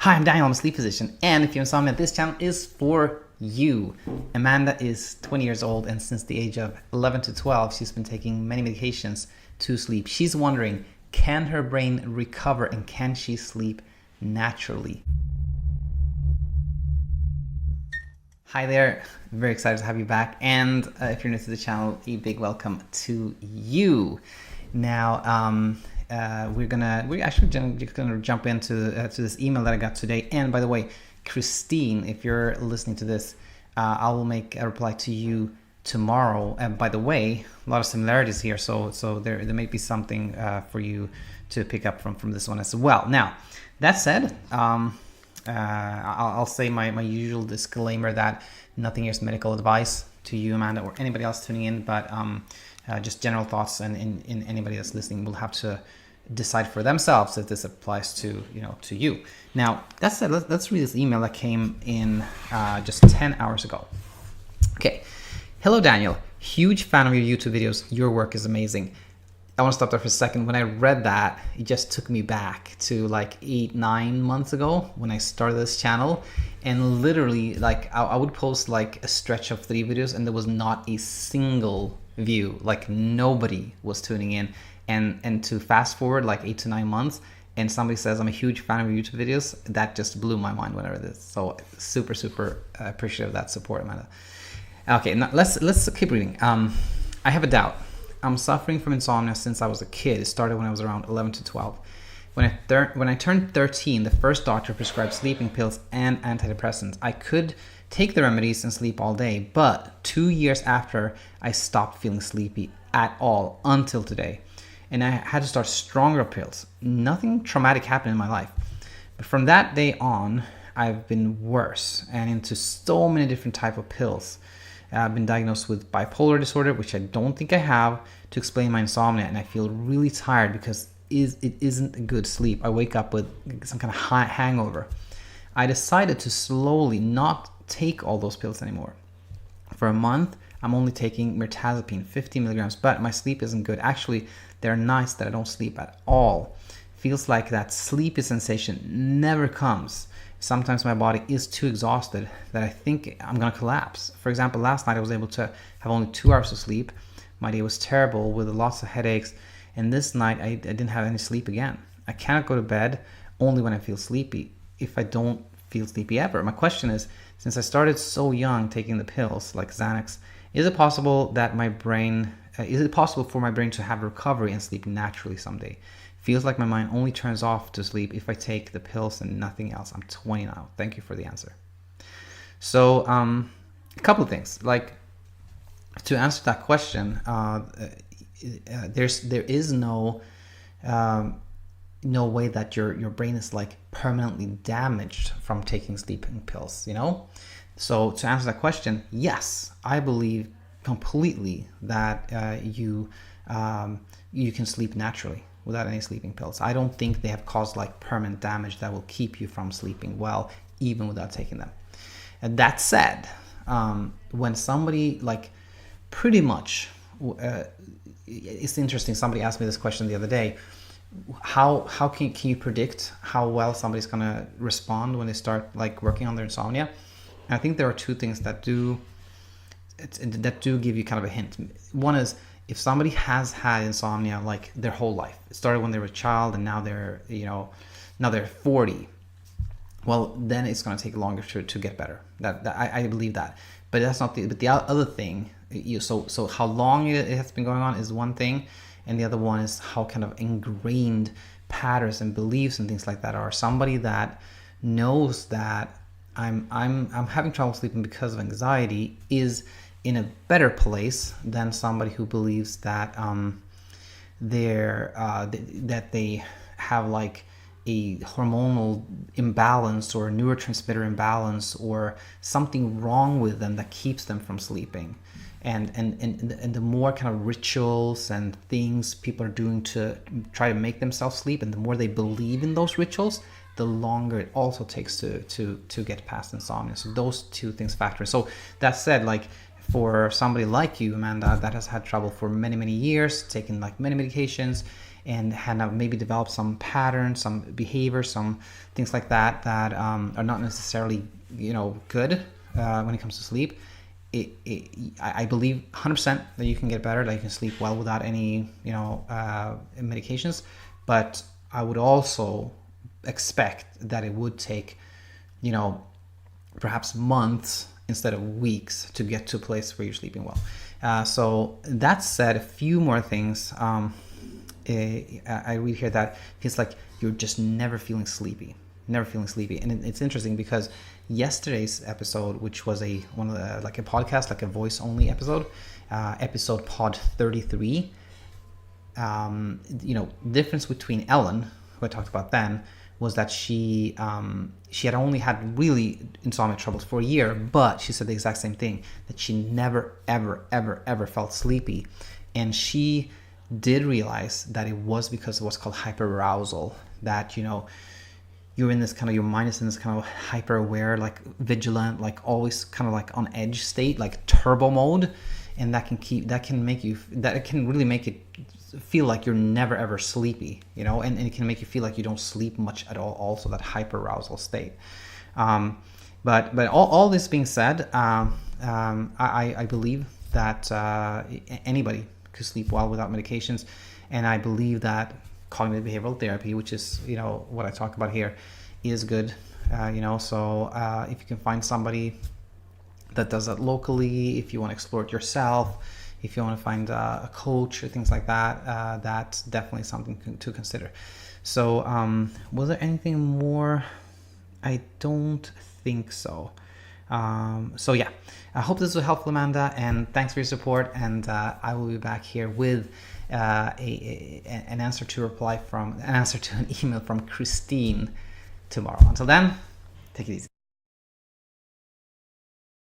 Hi, I'm Daniel, I'm a sleep physician, and if you're insomnia, this channel is for you. Amanda is 20 years old, and since the age of 11 to 12, she's been taking many medications to sleep. She's wondering, can her brain recover and can she sleep naturally? Hi there, very excited to have you back, and if you're new to the channel, a big welcome to you. Now, we're actually gonna jump into to this email that I got today. And by the way, Christine, if you're listening to this, I will make a reply to you tomorrow. And by the way, a lot of similarities here, so there may be something for you to pick up from this one as well. Now, that said, I'll say my usual disclaimer that nothing here is medical advice to you, Amanda, or anybody else tuning in, but just general thoughts, and in anybody that's listening will have to decide for themselves if this applies to you. Now, that said, let's read this email that came in just 10 hours ago. Okay. Hello, Daniel. Huge fan of your YouTube videos. Your work is amazing. I want to stop there for a second. When I read that, it just took me back to like 8-9 months ago when I started this channel, and literally like I would post like a stretch of 3 videos and there was not a single view. Like nobody was tuning in, and to fast forward like 8 to 9 months and somebody says I'm a huge fan of your YouTube videos, that just blew my mind when I read this. So super appreciative of that support, Amanda. Okay, now let's keep reading. I have a doubt. I'm suffering from insomnia since I was a kid. It started when I was around 11 to 12. When I turned 13, the first doctor prescribed sleeping pills and antidepressants. I could take the remedies and sleep all day, but 2 years after, I stopped feeling sleepy at all until today. And I had to start stronger pills. Nothing traumatic happened in my life. But from that day on, I've been worse and into so many different types of pills. I've been diagnosed with bipolar disorder, which I don't think I have, to explain my insomnia, and I feel really tired because it isn't a good sleep. I wake up with some kind of hangover. I decided to slowly not take all those pills anymore. For a month, I'm only taking mirtazapine, 50 milligrams, but my sleep isn't good. Actually, there are nights that I don't sleep at all. Feels like that sleepy sensation never comes. Sometimes my body is too exhausted that I think I'm gonna collapse. For example, last night I was able to have only 2 hours of sleep. My day was terrible with lots of headaches, and this night I didn't have any sleep again. I cannot go to bed only when I feel sleepy, if I don't feel sleepy ever. My question is, since I started so young taking the pills like Xanax, is it possible for my brain to have recovery and sleep naturally someday? Feels like my mind only turns off to sleep if I take the pills and nothing else. I'm 20 now. Thank you for the answer. So a couple of things. Like, to answer that question, there is no way that your brain is like permanently damaged from taking sleeping pills, So to answer that question, yes, I believe completely that you can sleep naturally without any sleeping pills. I don't think they have caused like permanent damage that will keep you from sleeping well, even without taking them. And that said, when somebody like pretty much, it's interesting, somebody asked me this question the other day, how can you predict how well somebody's gonna respond when they start like working on their insomnia? And I think there are 2 things that do give you kind of a hint. One is, if somebody has had insomnia like their whole life, it started when they were a child and now they're 40, well, then it's going to take longer to get better. I believe that. But that's not but the other thing, so how long it has been going on is one thing, and the other one is how kind of ingrained patterns and beliefs and things like that are. Somebody that knows that I'm having trouble sleeping because of anxiety is in a better place than somebody who believes that that they have like a hormonal imbalance or a neurotransmitter imbalance or something wrong with them that keeps them from sleeping. And the more kind of rituals and things people are doing to try to make themselves sleep, and the more they believe in those rituals, the longer it also takes to get past insomnia. So those 2 things factor. So that said, like, for somebody like you, Amanda, that has had trouble for many years, taken like many medications, and have maybe developed some patterns, some behaviors, some things like that are not necessarily good when it comes to sleep. I believe 100% that you can get better, that you can sleep well without any medications, but I would also expect that it would take perhaps months instead of weeks to get to a place where you're sleeping well. So that said, a few more things. I read here that it feels like you're just never feeling sleepy. And it's interesting because yesterday's episode, which was a podcast, like a voice only episode, episode pod 33, difference between Ellen, who I talked about then, was that she had only had really insomnia troubles for a year, but she said the exact same thing, that she never ever felt sleepy. And she did realize that it was because of what's called hyperarousal, that you're in this kind of, your mind is in this kind of hyper aware, like vigilant, like always kind of like on edge state, like turbo mode, and that can really make it feel like you're never ever sleepy, and it can make you feel like you don't sleep much at all, also that hyperarousal state. But all this being said, I believe that anybody could sleep well without medications, and I believe that cognitive behavioral therapy, which is what I talk about here, is good. So if you can find somebody that does that locally, if you want to explore it yourself, if you want to find a coach or things like that, that's definitely something to consider. So was there anything more? I don't think so. So yeah, I hope this was helpful, Amanda, and thanks for your support. And I will be back here with an answer to an email from Christine tomorrow. Until then, take it easy.